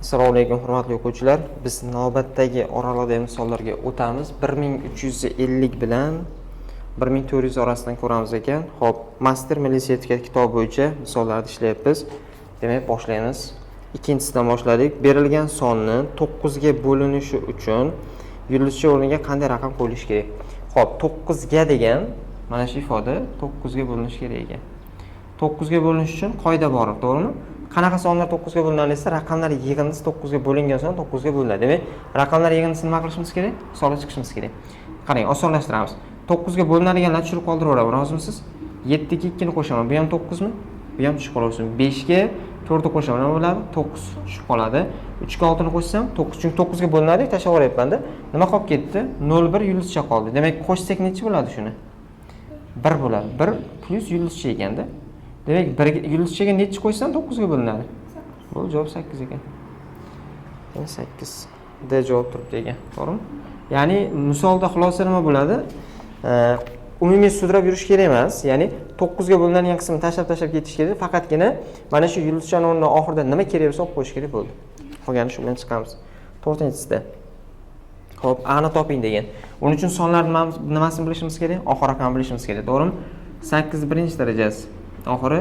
Assalomu alaykum hurmatli o'quvchilar. Biz navbatdagi oralardagi misollarga o'tamiz. 1350 bilan 1400 orasidan ko'ramiz ekan. Xo'p, master milliy sertifikat kitobi bo'yicha misollarni ishlayapmiz. Demak, boshlaymiz. Ikkinchisidan boshladik. Berilgan sonni 9 ga bo'linishi uchun yulduzcha o'rniga qanday raqam qo'yilishi kerak? Xo'p, 9 ga degan mana shu ifoda 9 ga bo'linishi kerak ekan. 9 ga bo'linish uchun qoida bor, to'g'rimi? Qanaqa sonlar 9 ga bo'linadi desa, raqamlar yig'indisi 9 ga bo'lingan son 9 ga bo'linadi. Demak, raqamlar yig'indisini nima qilishimiz kerak? Hisoblab chiqishimiz kerak. Qarang, osonlashtiramiz. 9 ga bo'linadiganlarni tushirib qoldiraveramiz, rozimisiz? 7 ga 2 ni qo'shaman. Bu ham 9 mi? Bu ham tushib qolaversin. 5 ga 4 ni qo'shaman, nima bo'ladi? 9 tushib qoladi. 3 ga 6 ni qo'shsam 9, chunki 9 ga bo'linadi, tashlab yuboryapman-da. Nima qolib ketdi? 0 1 yulduzcha qoldi. Demak, qo'shsak necha bo'ladi shuni? 1 bo'ladi. 1 plus yulduzcha ekanda. Demak, yulduzchaga necha qo'ysam 9 ga bo'linadi? Bu javob 8 ekan. 8 D javob turibdi ekan, to'g'rimi? Ya'ni misolda xulosa nima bo'ladi? Umumiy sudrab yurish kerak emas. Ya'ni 9 ga bo'linadigan qismini tashlab ketish kerak. Faqatgina mana shu yulduzchaning o'rniga oxirida nima kerak bo'lsa olib qo'yish kerak bo'ldi. Qolgani shu bilan chiqamiz. 4-chisida. Xo'p, A ni toping degan. Uning uchun sonlar nimasini bilishimiz kerak? Oxir raqamni bilishimiz kerak, to'g'rimi? 8 birinchi darajasi. Oxiri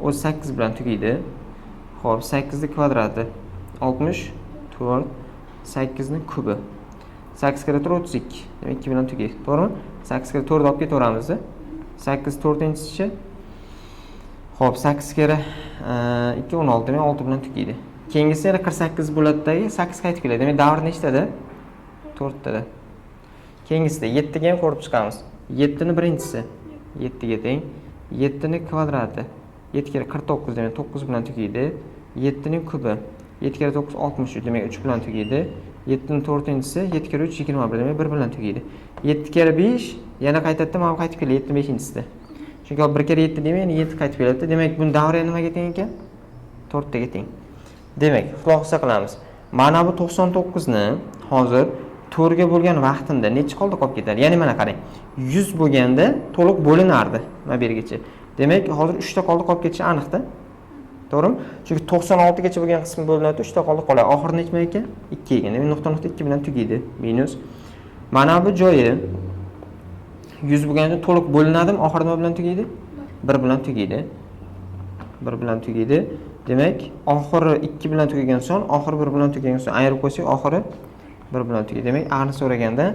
o'z 8 bilan tugaydi. Xo'p, 8 ni kvadrati 64, 8 ni kubi. 8 kira 4 32. Demak 2 bilan tugaydi, to'g'rimi? 8 kira 4 olib ketaveramiz. 8 4-chi. Xo'p, 8 kira 2 16, demak 6 bilan tugaydi. Keyingisi yana 48 bo'ladidagi 8 qaytib keladi. Demak, davr nechtada? 4 tada. Keyingisida 7 ga ham ko'rib chiqamiz. 7 ni birinchisi 7 ga teng. 7 ni kvadrati 7 kira 49, demak 9 bilan tugaydi. 7 ning kubi 7 kira 9 63, demak 3 bilan tugaydi. 7 ning 4-chisi 7 kira 3 21, demak 1 bilan tugaydi. 7 kira 5 yana qaytadi, mana qaytib keladi 7 ning 5-chisida. Chunki 1 kira 7 demak, 7 qaytib keladi. Demak, buni davri nimaga teng ekan? 4 taga teng. Demak, xulosa qilamiz. Mana bu 99 ni hozir 4 ga bo'lgan vaqtimda necha qoldi qolib ketadi? Ya'ni mana qarang. 100 bo'lganda to'liq bo'linardi mana bu yergacha. Demak, hozir 3 ta qoldi qolib ketishi aniqda. To'g'rimi? Chunki 96 gacha bo'lgan qismi bo'linadi, 3 ta qoldi qoladi. Oxiri necha ekan? 2 ekan. Demak, nuqta 2 bilan tugaydi. Minus. Mana bu joyi 100 bo'lganda to'liq bo'linadimi? Oxiri nima bilan tugaydi? 1 bilan tugaydi. 1 bilan tugaydi. Demak, oxiri 2 bilan tugagan son, oxiri 1 bilan tugagan son ayirib qo'ysak, oxiri 1 bilan tugaydi. Demak, A ni so'raganda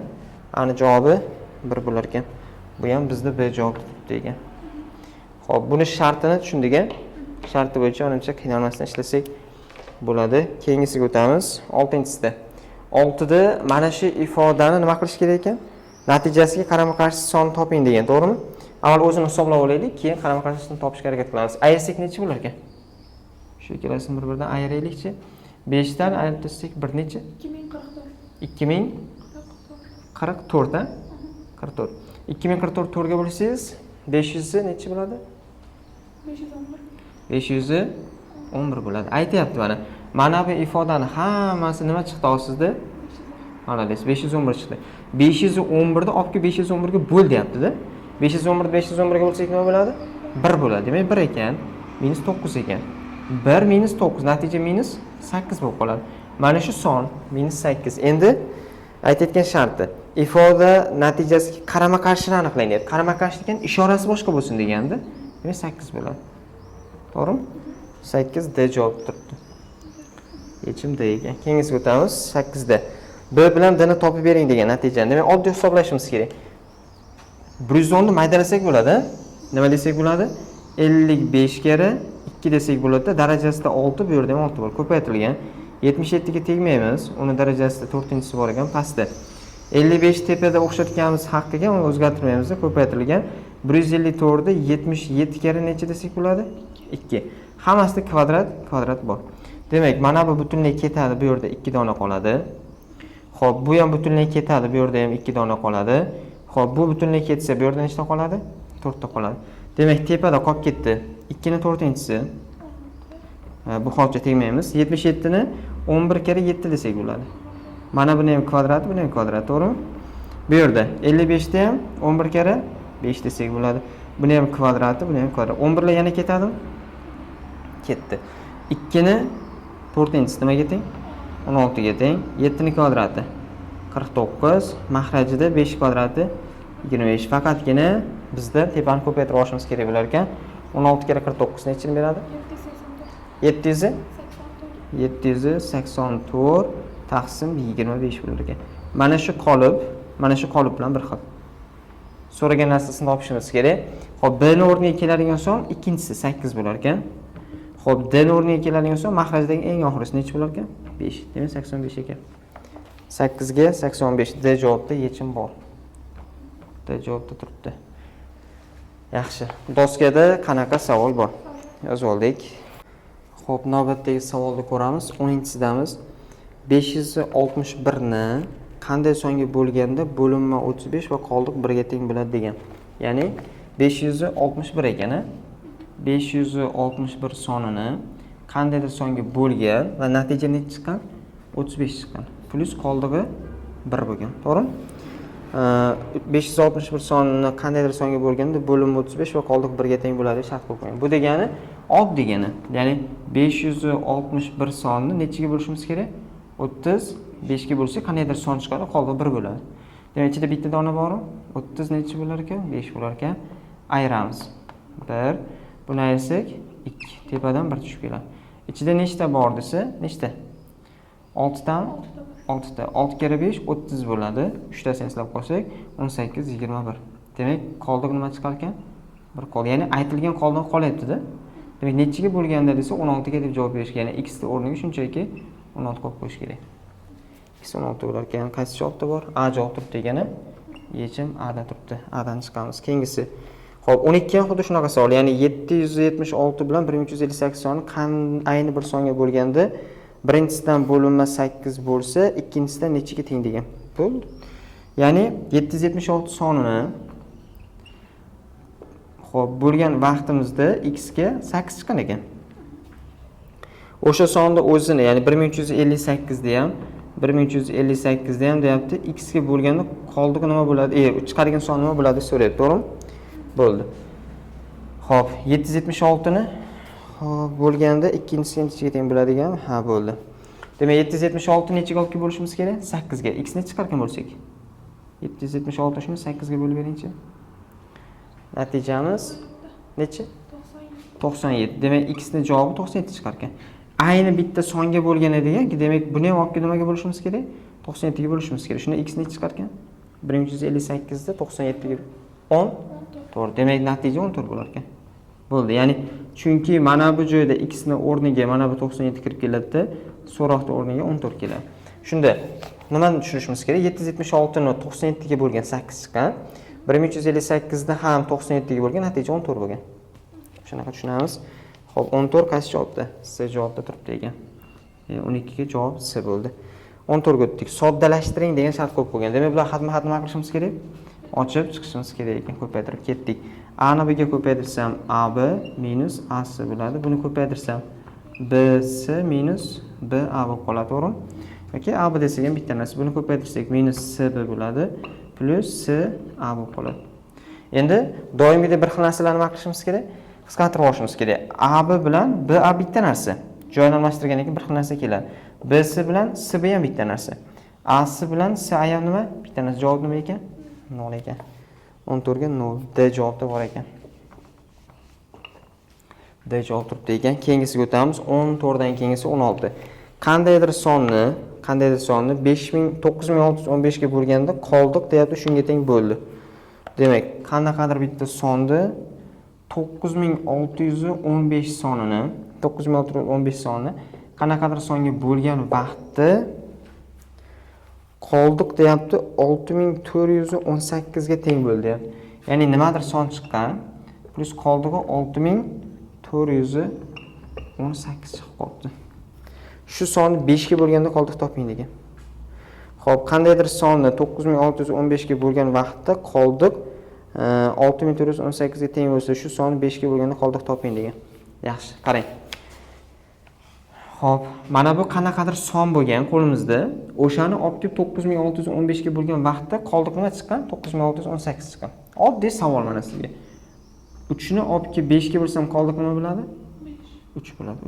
A ni javobi 1 bo'lar ekan. Bu ham bizda B javob turibdi ekan. Xo'p, buni shartini tushundik. Sharti bo'yicha menimcha qiynalmasdan ishlasak bo'ladi. Keyingisiga o'tamiz. 6-chisida. 6 da mana shu ifodani nima qilish kerak ekan? Natijasiga qarama-qarshi son toping degan, to'g'rimi? Avval o'zini hisoblab olaylik, keyin qarama-qarshisini topishga harakat qilamiz. Ayirsak necha bo'lar ekan? Shu ikkalasini bir-biridan ayiraylikchi. 5 dan ayirib tashlasak bir necha? 2044 ha? 44. 2044 4 ga bo'lsangiz 500 ni necha bo'ladi? 511 bo'ladi. Aytayapti mana. Mana bu ifodani hammasi nima chiqdi o'sizda? Mana desiz 511 chiqdi. 511 ni olib kelib 511 ga bo'l deyapti-da. 511 ni 511 ga bo'lsak nima bo'ladi? 1 bo'ladi. Demak 1 ekan, minus 9 ekan. 1 minus 9, natija minus 8 bo'lib qoladi. Mana shu son minus 8. Endi aytayotgan sharti ifoda natijasiga qarama-qarshini aniqlang deyapti. Qarama-qarshi degan ishorasi boshqa bo'lsin deganda, demak 8 bo'ladi. To'g'rimi? 8 D javob turibdi. Yechim D ekan. Keyingisiga o'tamiz. 8 da B bilan D ni topib bering degan natijani. Demak, oddiy hisoblashimiz kerak. 110 ni maydalasak bo'ladi. Nima desak bo'ladi? 55 kira 2 desak bo'ladi. Darajasida 6, bu yerda ham 6 bor. Ko'paytirilgan. 77 ga tegmaymiz. Uni darajasida 4-chisi bor ekan, pastda. 55 tepada o'xshatganimiz haqqiga uni o'zgartirmaymiz, ko'paytirilgan. 154 da 77 kira necha desak bo'ladi? 2. Hammasida kvadrat bor. Demak, mana bu butunlay ketadi, bu yerda 2 dona qoladi. Xo'p, bu ham butunlay ketadi, bu yerda ham 2 dona qoladi. Xo'p, bu butunlay ketsa, bu yerda nechta qoladi? 4 ta qoladi. Demak, tepada qolib ketdi 2 ni 4-chisi. Bu hozircha tegmaymiz. 77 ni 11 kira 7 desak bo'ladi. Mana buni ham kvadrati, buni ham kvadrati, to'g'rimi? Bu yerda 55 da ham 11 kira 5 desak bo'ladi. Buni ham kvadrati, buni ham kvadrat. 11 lar yana ketadimi? Ketdi. 2 ni 4-inchisi nimaga teng? 16 ga teng. 7 ning kvadrati 49, mahrajida 5 kvadrati 25. Faqatgina bizda tepani ko'paytirib olishimiz kerak bo'lar ekan. 16 kere 49 nechini beradi? 784 taqsim 25 bo'lar ekan. Mana shu qolip bilan bir xil. So'ragan narsasini topishimiz kerak. Xo'p, B ning o'rniga keladigan son ikkinchisi 8 bo'lar ekan. Xo'p, D ning o'rniga keladigan son mahrajdagi eng oxirisi necha bo'lar ekan? 5. Demak 85 ekan. 8 ga 85. D javobda yechim bor. D javobda turibdi. Yaxshi. Doskada qanaqa savol bor? Yozib oldik. Xo'p, navbatdagi savolni ko'ramiz. 10-sidamiz. 561 ni qanday songa bo'lganda bo'linma 35 va qoldiq 1 ga teng bo'ladi degan. Ya'ni 561 ekan. 561 sonini qandaydir songa bo'lgan va natija necha chiqqan? 35 chiqqan. Plus qoldig'i 1 bo'lgan. To'g'rimi? 561 sonini qandaydir songa bo'lganda bo'linma 35 va qoldiq 1 ga teng bo'ladi deb shart qo'ygan. Bu degani old degani. Ya'ni 561 sonni nechaga bo'lishimiz kerak? 35 ga bo'lsa qandaydir son chiqadi, qoldiq 1 bo'ladi. Demak, ichida bitta dona bormi? 30 necha bo'lar ekan? 5 bo'lar ekan. Ayiramiz. 1. Buni ayirsak 2. Tepadan 1 tushib keladi. Ichida nechta bor desa, nechta? 6 tami? 6 ta. 6 kere 5 30 bo'ladi. 3 tasini eslab qolsak 18 21. Demak, qoldiq nima chiqar ekan? 1 qoldi. Ya'ni aytilgan qoldiq qolyapti-da. Demak, nechiga bo'lganda desa 16 ga deb javob berish kerak. Ya'ni x ni o'rniga shunchaki 16 qo'yib qo'yish kerak. X 16 bo'lar ekan. Qaysi javobda bor? A javob turibdi degani. Yechim A da turibdi. A dan chiqamiz. Keyingisi. Xo'p, 12 ham xuddi shunaqa savol. Ya'ni 776 bilan 1358 sonni ayni bir songa bo'lganda birinchisidan bo'linma 8 bo'lsa, ikkinchisidan nechiga teng degan. Bo'ldi. Ya'ni 776 sonini xo'p, bo'lgan vaqtimizda x ga 8 chiqqan ekan. O'sha sonni o'zini, ya'ni 1358 da ham 1358 da ham deyapti, x ga bo'lganda qoldiq nima bo'ladi? Chiqargan son nima bo'ladi so'rayapti, to'g'rimi? Bo'ldi. Xo'p, 776 ni bo'lganda ikkinchisi nechaga teng bo'ladigan? Ha, bo'ldi. Demak, 776 nechaga olib bo'lishimiz kerak? 8 ga. X ni chiqargan bo'lsak. 776 shuni 8 ga bo'lib beringchi. Natijamiz necha? 97. Demak, x ni javobi 97 chiqar ekan. Ayni bitta songa bo'lgan edi-ku, demak, buni ham olib nimaga bo'lishimiz kerak? 97 ga bo'lishimiz kerak. Shunda x ni chiqar ekan? 1358 da 97 ga 10. To'g'ri. Demak, natija 14 bo'lar ekan. Bo'ldi. Ya'ni chunki mana bu joyda x ni o'rniga mana bu 97 kirib keladi-da, so'roqning o'rniga 14 keladi. Shunda nimani tushunishimiz kerak? 776 ni 97 ga bo'lgan 8 chiqqan. 1358 da ham 97 ga bo'lgan natija 14 bo'lgan. Shunaqa tushunamiz. Xo'p, 14 qaysi javobda? C javobda turibdi ekan. 12 ga javob C bo'ldi. 14 ga o'tdik. Soddalashtiring degan shart qo'yib qo'ygan. Demak, bular xatma-xat nima qilishimiz kerak? Ochib chiqishimiz kerak ekan. Ko'paytirib ketdik. A ni B ga ko'paytirsam AB minus AC bo'ladi. Buni ko'paytirsam BC minus BA bo'lib qoladi, to'g'rimi? Yoki AB desak ham bitta narsa. Buni ko'paytirsak minus CB bo'ladi, plus CA bo'lib qoladi. Endi doimgidek bir xil narsalarni nima qilishimiz kerak? Qisqartirib olishimiz kerak. AB bilan BA bitta narsa. Joyini almashtirgandan keyin bir xil narsa keladi. BC bilan CB ham bitta narsa. AC bilan CA ham nima? Bitta narsa. Javob nima ekan? 0 ekan. 14 ga 0. D javobda bor ekan. D javob turibdi ekan. Keyingisiga o'tamiz. 14 dan keyingisi 16. Qandaydir sonni 9615 ga bo'lganda qoldiq deyapti, shunga teng bo'ldi. Demak, qandaqadir bitta sonni 9615 sonini qanaqadir songa bo'lgan vaqtda qoldiq deyapti 6418 ga teng bo'ldi deyapti. Ya'ni nimadir son chiqqan plus qoldig'i 6418 chiqib qolibdi. Shu sonni 5 ga bo'lganda qoldiq toping degan. Xo'p, qandaydir sonni 9615 ga bo'lgan vaqtda qoldiq 6418 ga teng bo'lsa, shu sonni 5 ga bo'lganda qoldiq toping degan. Yaxshi, qarang. Xo'p, mana bu qanaqadir son bo'lgan qo'limizda, o'shani olib kelib 9615 ga bo'lgan vaqtda qoldiq nima chiqqan? 9618 chiqqan. Oddiy savol mana sizga. 3 ni olib kelib 5 ga bo'lsam qoldiq nima bo'ladi? 3 bo'ladi.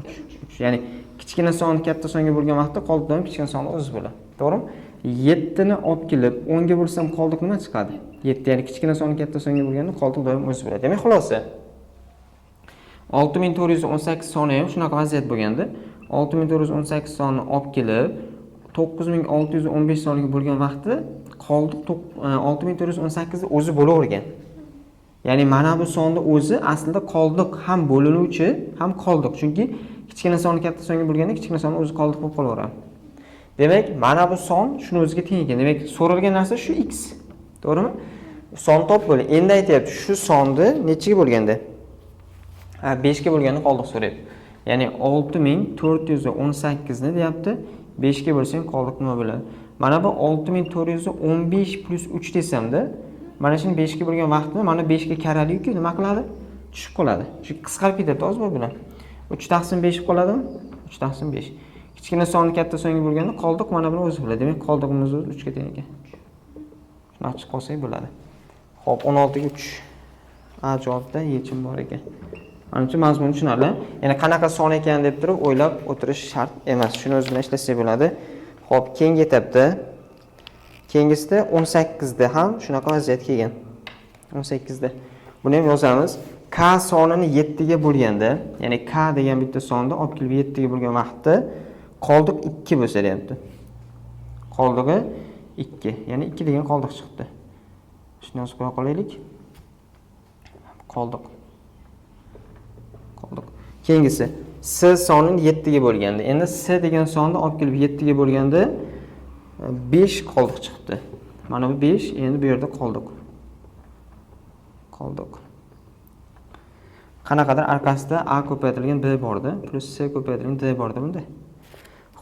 3. Ya'ni kichkina sonni katta songa bo'lgan vaqtda qoldiq doim kichkina sonni o'zi bo'ladi. To'g'rimi? 7 ni olib kelib 10 ga bo'lsam qoldiq nima chiqadi? 7 ya'ni kichkina sonni katta songa bo'lganda qoldiq doim o'zi bo'ladi. Demak, xulosa 6418 soni ham shunaqa vaziyat bo'lganda 6418 sonni olib kelib 9615 songa bo'lgan vaqtda qoldiq 6418 ni o'zi bo'lavergan. Ya'ni mana bu sonni o'zi aslida qoldiq ham bo'linuvchi, ham qoldiq. Chunki kichkina sonni katta songa bo'lganda kichkina sonni o'zi qoldiq bo'lib qolaveradi. Demak, mana bu son shuni o'ziga teng ekan. Demak, so'ralgan narsa shu x. To'g'rimi? Son top bo'ling. Endi aytyapti, shu sonni nechiga bo'lganda? 5 ga bo'lganda qoldiq so'rayapti. Ya'ni 6418 ni deyapti. 5 ga bo'lsang qoldiq nima bo'ladi? Mana bu 6415 plus 3 desamda, mana shuni 5 ga bo'lgan vaqtni mana 5 ga karali-ku nima qiladi? Tushib qoladi. Shu qisqarib ketadi oz bilan. 3 taqsim 5 qoladimi? 3 taqsim 5. Kichkina sonni katta songa bo'lganda qoldiq mana buni o'zi bo'ladi. Demak, qoldig'imiz o'zi 3 ga teng ekan. Shuni ochib qolsak bo'ladi. Xo'p, 16 ga 3. A javobda yechim bor ekan. Manimcha mazmun tushunarli. Yana qanaqa son ekan deb turib o'ylab o'tirish shart emas. Shuni o'zi bilan ishlasak bo'ladi. Xo'p, keyingi etapda keyingisida 18 da ham shunaqa vaziyat kelgan. 18 da. Buni ham yozamiz. K sonini 7 ga bo'lganda, ya'ni K degan bitta sonni olib kelib 7 ga bo'lgan vaqtda qoldiq 2 bo'lsa deyapti. Qoldig'i 2, ya'ni 2 degan qoldiq chiqdi. Shuni yozib qo'ya qolaylik. Qoldiq. Keyingisi S sonini 7 ga bo'lganda. Endi S degan sonni olib kelib 7 ga bo'lganda 5 qoldiq chiqdi. Mana bu 5, endi bu yerda qoldiq. Qanaqadir orqasida A ko'paytirilgan B bordi, plus C ko'paytirilgan D bordi bunda.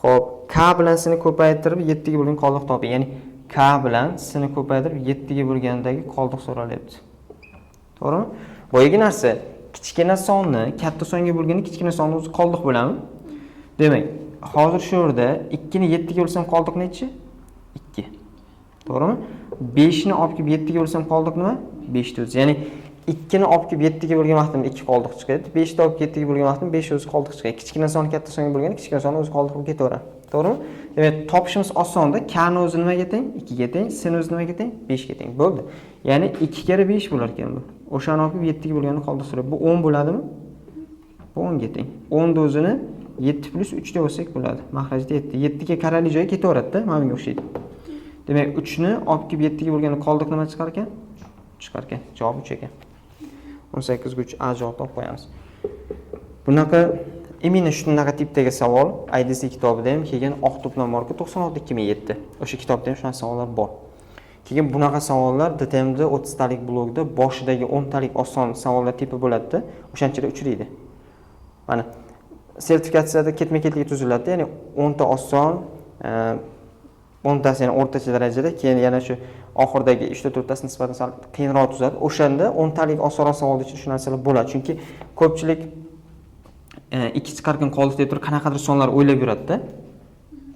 Xo'p, K bilan S ni ko'paytirib 7 ga bo'lgan qoldiq toping. Ya'ni K bilan S ni ko'paytirib 7 ga bo'lgandagi qoldiq so'ralyapti. To'g'rimi? Boyagi narsa kichkina sonni katta songa bo'lganda kichkina sonni o'zi qoldiq bo'ladimi? Demak, hozir shu yerda 2 ni 7 ga bo'lsam qoldiq nechi? 2. To'g'rimi? 5 ni olib kelib 7 ga bo'lsam qoldiq nima? 5 o'zi. Ya'ni 2 ni olib kelib 7 ga bo'lgan vaqtimda 2 qoldiq chiqadi. 5 ni olib 7 ga bo'lgan vaqtimda 5 o'zi qoldiq chiqadi. Kichkina son katta songa bo'lganda kichkina son o'zi qoldiq bo'lib ketaveradi. To'g'rimi? Demak, topishimiz osonda. K ni o'zi nimaga teng? 2 ga teng. S ni o'zi nimaga teng? 5 ga teng. Bo'ldi. Ya'ni 2 kere 5 bo'lar ekan bu. O'shani olib 7 ga bo'lganini qoldiq so'rab. Bu 10 bo'ladimi? Bu 10 ga teng. 10 ni o'zini 7 plus 3 deb olsak bo'ladi. Mahrajda 7. 7 ga karali joyga ketaveradi-da, mana bunga o'xshaydi. Demak, 3 ni olib kelib 7 ga bo'lganini qoldiq nima chiqar ekan? Chiqar ekan. Javob 3 ekan. 18 ga 3 A javob topib qo'yamiz. Bunaqa imina shunaqa tipdagi savol IDC kitobida ham kelgan oq to'plam bor-ku 96/2007. O'sha kitobda ham shunaqa savollar bor. Keyin bunaqa savollar DTMda 30 talik blogda boshidagi 10 talik oson savollar tipi bo'ladi-da, o'shanchada uchraydi. Mana sertifikatsiyada ketma-ketlik tuziladi, ya'ni 10 ta oson, 10 tasi yana o'rtacha darajada, keyin yana shu oxirdagi 3-4 tasi nisbatan sal qiyinroq tuzadi. O'shanda 10 talik osonroq savollar ichida shu narsalar bo'ladi. Chunki ko'pchilik 2 chiqargan qoldiq deb turib qanaqadir sonlar o'ylab yuradi-da.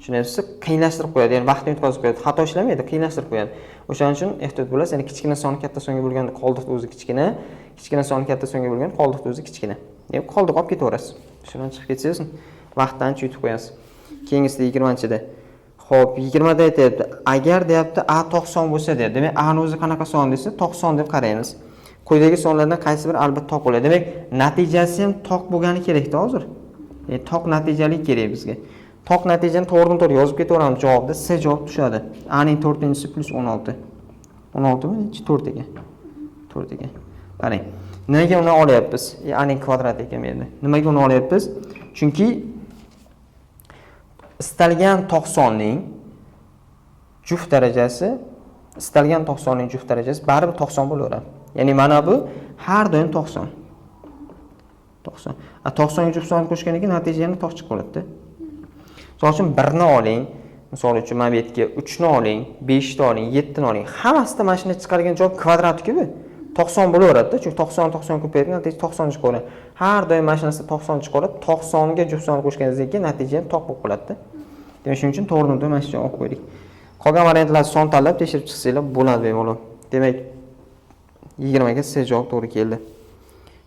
Shunisi qiyinlashtirib qo'yadi, ya'ni vaqtni o'tkazib qo'yadi. Xato ishlamaydi, qiyinlashtirib qo'yadi. O'shaning uchun ehtiyot bo'lasiz, ya'ni kichkina sonni katta songa bo'lganda qoldiq o'zi kichkina, kichkina sonni katta songa bo'lganda qoldiq o'zi kichkina. Ya'ni qoldiq olib ketaverasiz. Shundan chiqib ketsangiz, vaqtni ancha yutib qo'yasiz. Keyingisida 20-chida. Xo'p, 20da aytayapti, agar deyapti A 90 bo'lsa deydi. Demak, A ni o'zi qanaqa son desa, 90 deb qaraymiz. Quyidagi sonlardan qaysi biri albatta toq bo'ladi? Demak, natijasi ham toq bo'lgani kerak-da hozir. Ya'ni toq natijali kerak bizga. Toq natijani to'g'ridan-to'g'ri yozib ketaveramiz javobda. C javob tushadi. A ning 4-inchisi plus 16. 16 mi? 4 ekan. 4 ekan. Qarang. Nimaga uni olyapmiz? A ning kvadrati ekan bu yerda. Nimaga uni olyapmiz? Chunki istalgan toq sonning juft darajasi, istalgan toq sonning juft darajasi baribir 90 bo'laveradi. Ya'ni mana bu har doim 90. 90. 90 ga juft son qo'shgandan keyin natija yana toq chiqib qoladi-da. Misol uchun 1 ni oling, misol uchun mana bu yerga 3 ni oling, 5 ni oling, 7 ni oling. Hammasida mana shunday chiqargan javob kvadrat-ku bu. 90 bo'laveradi-da, chunki 90 ko'payadi, natija 90 chiqadi. Har doim mana shu narsa 90 chiqadi. 90 ga juft son qo'shganingizdan keyin natija ham toq bo'lib qoladi-da. Demak, shuning uchun to'g'ridan-to'g'ri mana shu joyga olib qo'ydik. Qolgan variantlarni son tanlab tekshirib chiqsanglar bo'ladi bemalol. Demak, 20 ga C javob to'g'ri keldi.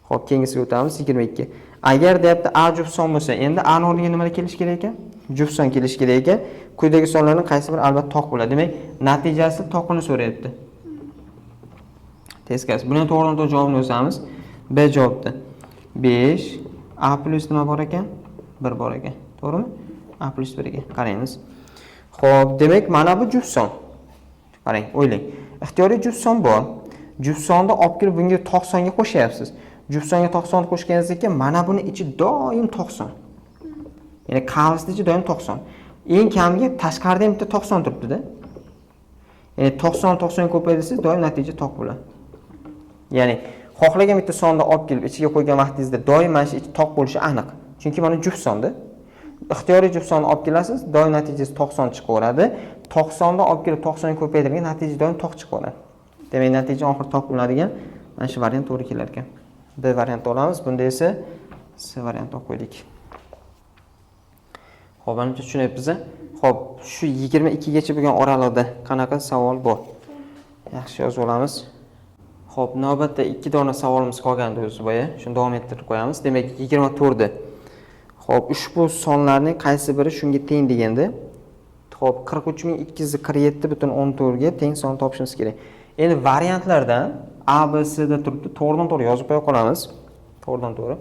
Xo'p, keyingisiga o'tamiz. 22. Agar deyapti A juft son bo'lsa, endi A ning o'rniga nima kelish kerak ekan? Juft son kelish kerak ekan. Quyidagi sonlarning qaysi biri albatta to'q bo'ladi? Demak, natijasi to'qini so'rayapti. Teskasi. Buni to'g'ridan-to'g'ri javobini yozamiz. B javobda 5 A plus nima bor ekan? 1 bor ekan. To'g'rimi? A plus 1 ekan. Qaraymiz. Xo'p, demak, mana bu juft son. Qarang, o'ylang. Ixtiyoriy juft son bor. Juft sonni olib kelib bunga 90 ga qo'shyapsiz. Juft songa 90 qo'shganingizdan keyin mana buni ichi doim 90. Ya'ni qavsning ichi doim 90. Eng kamiga tashqarida ham bitta 90 turibdi-da. Ya'ni 90 ko'paytirsangiz doim natija to'q bo'ladi. Ya'ni xohlagan bitta sonni olib kelib ichiga qo'ygan vaqtingizda doim mana shu ichi to'q bo'lishi aniq. Chunki mana juft sonda ixtiyoriy juft sonni olib kelasiz, doim natijasi 90 chiqaveradi. 90 ni olib kelib 90 ga ko'paytirgan natija doim to'q chiqaveradi. Demak, natija oxir to'q bo'ladigan mana shu variant to'g'ri kelar ekan. B variantni olamiz. Bunda esa C variantini qo'ydik. Xo'p, menimcha tushunyapsiz. Xo'p, shu 22 gacha bo'lgan oralig'ida qanaqa savol bor? Yaxshi yozib olamiz. Xo'p, navbatda 2 dona savolimiz qolgandi o'zi boya. Shuni davom ettirib qo'yamiz. Demak, 24 da. Xo'p, ushbu sonlarning qaysi biri shunga teng deganda, xo'p, 43247.14 ga teng son topishimiz kerak. Endi variantlardan A, B, C da turibdi. To'g'ridan-to'g'ri yozib qo'ya qolamiz. To'g'ridan-to'g'ri.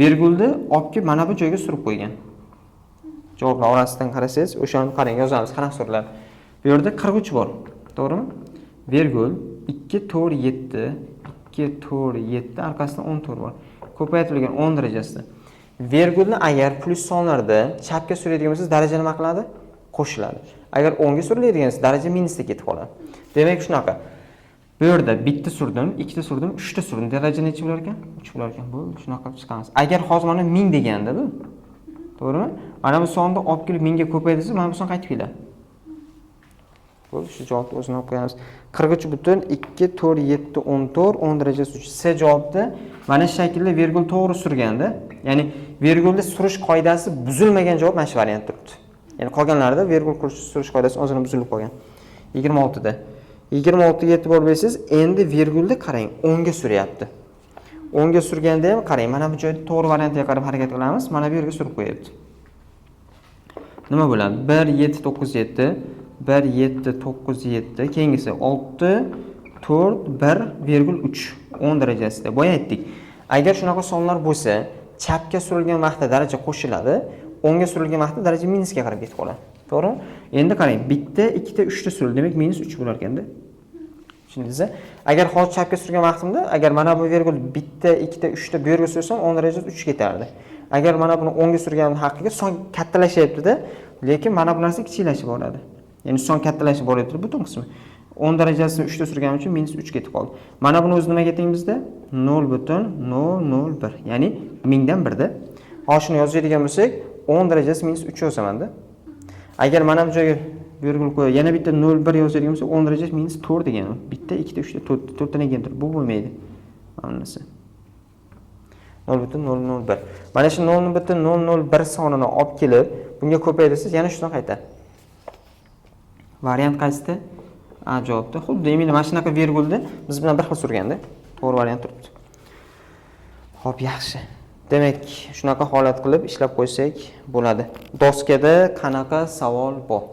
Virgulni olib kelib mana bu joyga surib qo'ygan. Javoblar orasidan qarasangiz, o'shani qarang, yozamiz. Qanaqa so'ralar? Bu yerda 43 bor. To'g'rimi? Virgul 2 4 7 2 4 7 arkasidan 14 bor. Ko'paytirilgan 10 darajasida. Virgulni agar plus sonlarda chapga suradigan bo'lsangiz, daraja nima qiladi? Qo'shiladi. Agar 10 ga suriladigan bo'lsa, daraja minusga ketib qoladi. Demak, shunaqa. Bu yerda bitta surdim, ikkita surdim, uchta surdim. Daraja necha bo'lar ekan? 3 bo'lar ekan. Bu shunaqa chiqamiz. Agar hozir mana 1000 deganda bu. To'g'rimi? Mana bu sonni olib kelib 1000 ga ko'paytirsa, mana bu son qaytib keladi. Bu shu javobni o'zini olib qo'yamiz. 43.24714 10 darajasi 3. C javobda mana shu shaklda virgul to'g'ri surganda, ya'ni virgulda surish qoidasi buzilmagan javob mana shu variant turibdi. Ya'ni qolganlarida virgul surish qoidasi o'zini buzilib qolgan. 26 da. 26 ga e'tibor bersangiz, endi virgulni qarang, 10 ga suryapti. 10 ga surganda ham qarang, mana bu joyda to'g'ri variantga qarab harakat qilamiz. Mana bu yerga surib qo'yapti. Nima bo'ladi? 1797 1797 keyingisi 6 4 1,3 10 darajasida. Boya aytdik. Agar shunaqa sonlar bo'lsa, chapga surilgan vaqtda daraja qo'shiladi, 10 ga surilgan vaqtda daraja minusga qarab ketib qoladi. To'g'rimi? Endi qarang, bitta, ikkita, uchta surildi, demak minus 3 bo'lar ekanda. Tushundingizmi? Agar hozir chapga surgan vaqtimda, agar mana bu virgul bitta, ikkita, uchta bu yerga sursam 10 darajasi 3 ketardi. Agar mana buni 10 ga surganim haqiga son kattalashyapti-da, lekin mana bu narsa kichiklashib boradi. Ya'ni son kattalashib boryapti butun qismi. 10 darajasini 3 ta surganim uchun minus 3 ketib qoldi. Mana buni o'zi nimaga teng bizda? 0.001. Ya'ni 1000 dan 1 da. Hozir shuni yozadigan bo'lsak, 10 darajasi minus 3 yozaman-da. Agar mana bu joyga virgul qo'yib, yana bitta 0.1 yozadigan bo'lsak, 10 darajasi minus 4 degani. Bitta, ikkita, uchta, 4 tadan keltirib, bu bo'lmaydi. Mana bunisi. 0.001. Mana shu 0.001 sonini olib kelib, bunga ko'paytirsangiz, yana shundan qaytadi. Variant qaysida? A javobda. Xuddi mana mana shunaqa virgulni biz bilan bir xil surganda, to'g'ri variant turibdi. Xo'p, yaxshi. Demak, shunaqa holat qilib ishlab qo'ysak bo'ladi. Doskada qanaqa savol bor?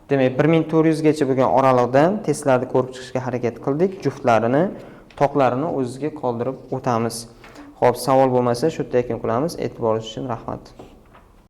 Demak, 1400 gacha bo'lgan oraliqdan testlarni ko'rib chiqishga harakat qildik. Juftlarini, toqlarini o'ziga qoldirib o'tamiz. Xo'p, savol bo'lmasa shu yerda yakun qilamiz. E'tiboringiz uchun rahmat.